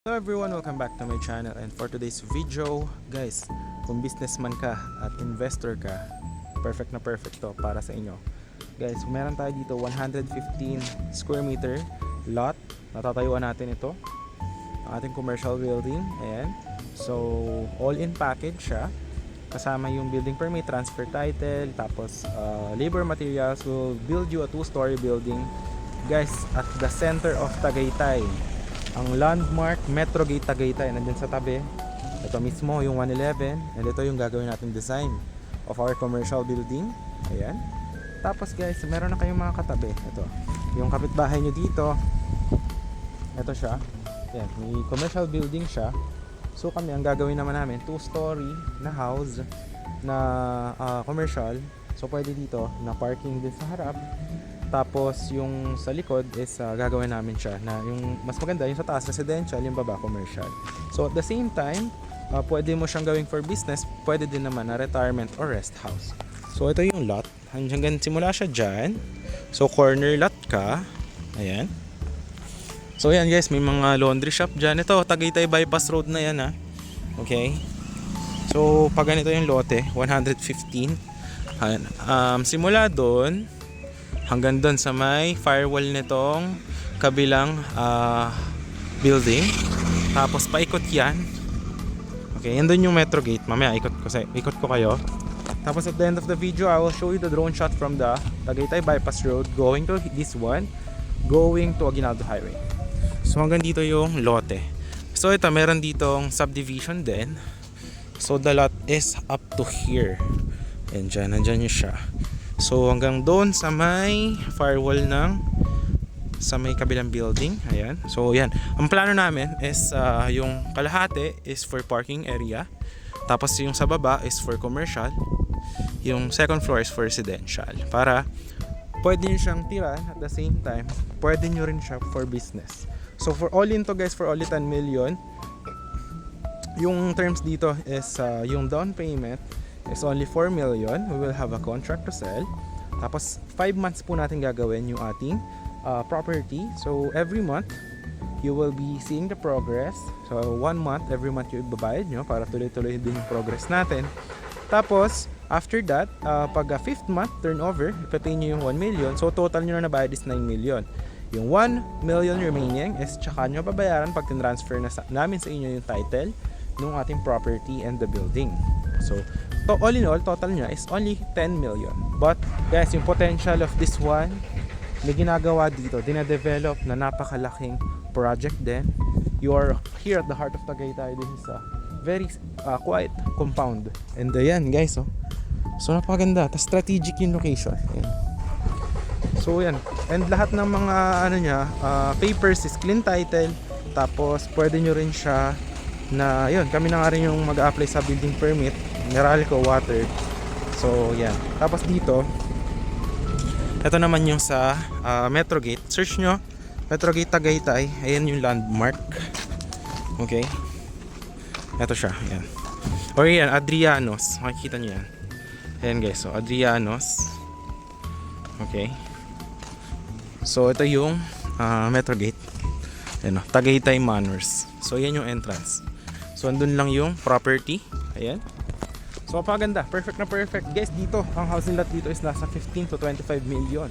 Hello everyone, welcome back to my channel. And for today's video, guys, kung businessman ka at investor ka, perfect na perfect to para sa inyo. Guys, meron tayo dito 115 square meter lot. Natatayuan natin ito, ang ating commercial building. Ayan. So, all-in package siya. Kasama yung building permit, transfer title, tapos labor materials. Will build you a 2-story building, guys, at the center of Tagaytay. Ang landmark Metro Gate Tagaytay nandiyan sa tabi. Ito mismo yung 111, and ito yung gagawin nating design of our commercial building. Ayan. Tapos guys, meron na kayong mga katabi. Ito, yung kapitbahay nyo dito. Ito siya. Ayan, may commercial building siya. So kami, ang gagawin naman namin 2-story na house na commercial. So pwede dito na parking din sa harap. Tapos yung sa likod is gagawin namin siya na yung mas maganda yung sa taas residential, yung baba commercial. So at the same time, pwede mo siyang gawing for business, pwede din naman na retirement or rest house. So ito yung lot. Hanggang simula siya dyan. So corner lot ka. Ayan. So yan guys, may mga laundry shop dyan. Ito, Tagaytay Bypass Road na yan ha. Okay. So pag ganito yung lote, 115. Ayan. Simula doon hanggang doon sa may firewall nitong kabilang building. Tapos paikot yan. Okay, yan doon yung Metro Gate. Mamaya ikot ko kayo. Tapos at the end of the video, I will show you the drone shot from the Tagaytay Bypass Road going to this one, going to Aguinaldo Highway. So hanggang dito yung lote. So ito, meron ditong subdivision din. So the lot is up to here. And dyan, nandyan yung siya. So hanggang doon sa may firewall sa may kabilang building. Ayan. So yan. Ang plano namin is yung kalahati is for parking area. Tapos yung sa baba is for commercial. Yung second floor is for residential. Para pwede nyo siyang tiran at the same time, pwede nyo rin siya for business. So for all into guys, for only 10 million, yung terms dito is yung down payment is only 4 million. We will have a contract to sell. Tapos 5 months po natin gagawin yung ating property. So every month you will be seeing the progress. So 1 month, every month yung ibabayad nyo para tuloy-tuloy din yung progress natin. Tapos after that, pag 5th month turnover, ipapay nyo yung 1 million. So total nyo na nabayad is 9 million. Yung 1 million remaining is tsaka nyo babayaran pag tinransfer na namin sa inyo yung title ng ating property and the building. So all in all, total niya is only 10 million. But guys, yung potential of this one, may ginagawa dito, dinadevelop na napakalaking project din. You are here at the heart of Tagaytay. This is a very quiet compound. And yan guys, oh. So napakaganda. Tas strategic yung location. Ayan. So yan. And lahat ng mga papers is clean title. Tapos pwede nyo rin siya na yun, kami na nga rin yung mag-apply sa building permit, Meralco water. So yan. Tapos dito, ito naman yung sa Metro Gate. Search nyo Metro Gate Tagaytay. Ayan yung landmark. Okay. Ito siya. Ayan. Or yan, Adrianos. Makikita nyo yan. Ayan guys. So Adrianos. Okay. So ito yung Metro Gate. Ayan, Tagaytay Manors. So yan yung entrance. So andun lang yung property. Ayan. So mapaganda. Perfect na perfect. Guys, dito, ang housing lot dito is nasa 15 to 25 million.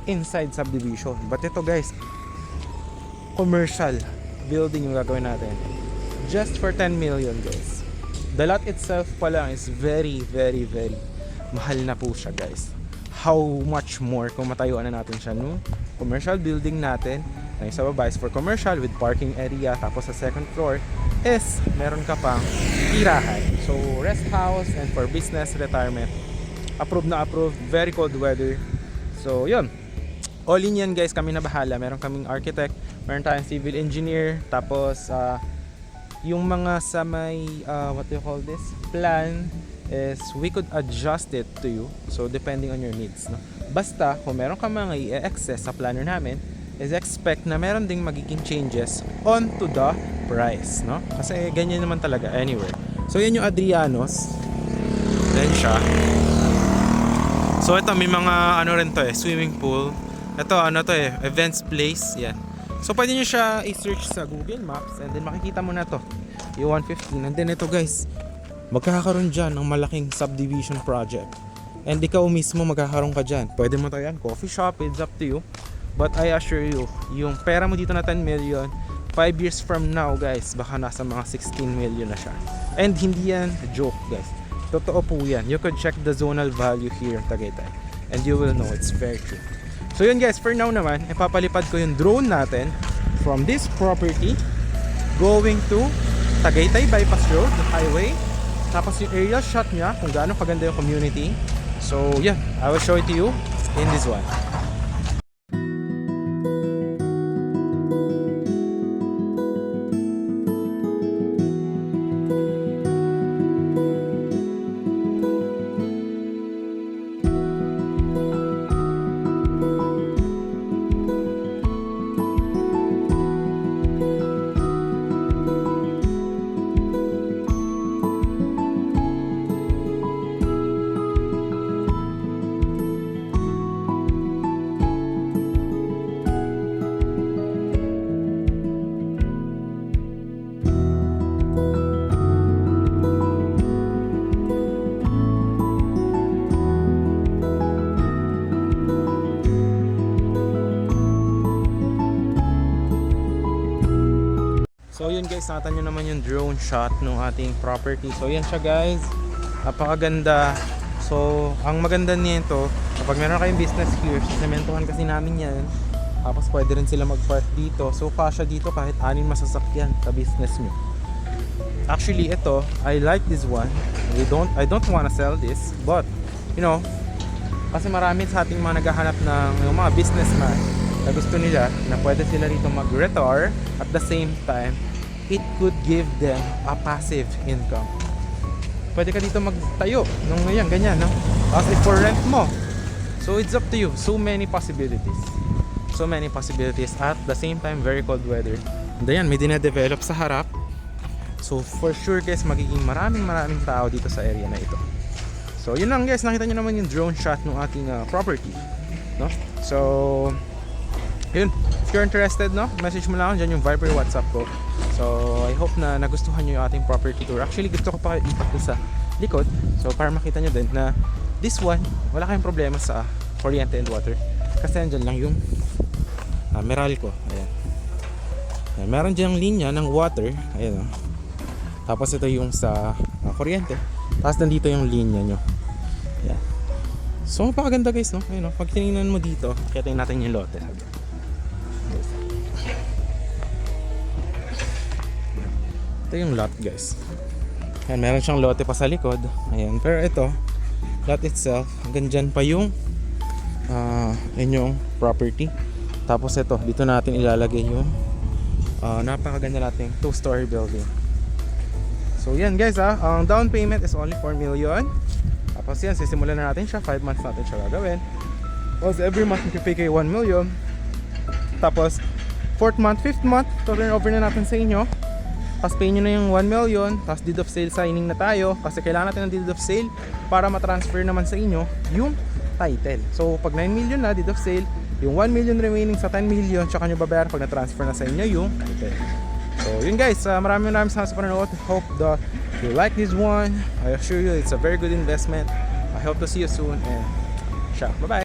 Inside subdivision. But ito guys, commercial building yung gagawin natin. Just for 10 million guys. The lot itself pa lang is very, very, very mahal na po siya guys. How much more kung matayuan na natin siya nung commercial building natin. Na yung sa baba is for commercial with parking area. Tapos sa second floor is meron ka pang tirahan. So rest house and for business, retirement. Approved na approved. Very cold weather. So yun. All in yan guys, kami na bahala. Meron kaming architect, meron tayong civil engineer. Tapos yung mga sa may what do you call this? Plan is we could adjust it to you. So depending on your needs, no? Basta kung meron ka mga i-excess sa planner namin, is expect na meron ding magiging changes on to the price, no? Kasi ganyan naman talaga anywhere. So yan yung Adrianos. Then siya. So ito may mga rin to swimming pool. Ito events place, yan. So pwede nyo siya i-search sa Google Maps and then makikita mo na to, yung 115. And then ito guys, magkakaroon dyan ng malaking subdivision project. And ikaw mismo magkakaroon ka dyan. Pwede mo to yan, coffee shop, it's up to you. But I assure you, yung pera mo dito na 10 million, 5 years from now guys, baka nasa mga 16 million na siya. And hindi yan joke guys. Totoo po yan. You could check the zonal value here in Tagaytay. And you will know it's very true. So yun guys, for now naman, ipapalipad ko yung drone natin from this property going to Tagaytay Bypass Road, the highway. Tapos yung aerial shot niya, kung gaano kaganda yung community. So yeah, I will show it to you in this one. So yun guys, nakita nyo naman yung drone shot ng ating property. So yan siya guys, napakaganda. So ang maganda nito, kapag meron kayong business here, sementohan kasi namin yan. Tapos pwede rin sila mag-park dito. So kasya dito kahit 6 masasakyan sa business nyo. Actually ito, I like this one. I don't wanna sell this, but you know, kasi marami sa ating mga naghahanap ng yung mga businessman na gusto nila na pwede sila rito mag-retire at the same time it could give them a passive income. Pwede ka dito magtayo nung ngayon ganyan, no? As if for rent mo. So it's up to you. So many possibilities. So many possibilities at the same time very cold weather. And ayan, may dina-develop sa harap. So for sure guys, magiging maraming tao dito sa area na ito. So yun lang guys, nakita nyo naman yung drone shot ng ating property, no? So yun, if you're interested, no, message mo lang ako dyan yung Viber WhatsApp ko. So I hope na nagustuhan nyo yung ating property tour. Actually gusto ko pa ipat ko sa likod, so para makita nyo din na this one, wala kayong problema sa kuryente and water. Kasi andyan lang yung Meralco. Ayan. Ayan, meron dyan linya ng water. Ayan, tapos ito yung sa kuryente. Tapos nandito yung linya nyo. Ayan. So mapakaganda guys, no? Ayan, no? Pag tinignan mo dito, kitain natin yung lote. Ito yung lot guys. Ayan, meron siyang lote pa sa likod. Ayan, pero ito lot itself, hanggang dyan pa yung inyong property. Tapos ito, dito natin ilalagay yung napakaganda nating 2-story building. So yan guys, ang down payment is only 4 million. Tapos yan, sisimulan na natin siya, 5 months natin siya gagawin. Tapos every month you pay kayo 1 million. Tapos 4th month, 5th month, turn over na natin sa inyo. Tapos pay nyo na yung 1 million. Tapos deed of sale signing na tayo, kasi kailangan natin ng deed of sale para matransfer naman sa inyo yung title. So pag 9 million na deed of sale, yung 1 million remaining sa 10 million, tsaka nyo babayaran pag na-transfer na sa inyo yung title. So yun guys, maraming salamat sa panonood. Hope that you like this one. I assure you it's a very good investment. I hope to see you soon and ciao, bye bye.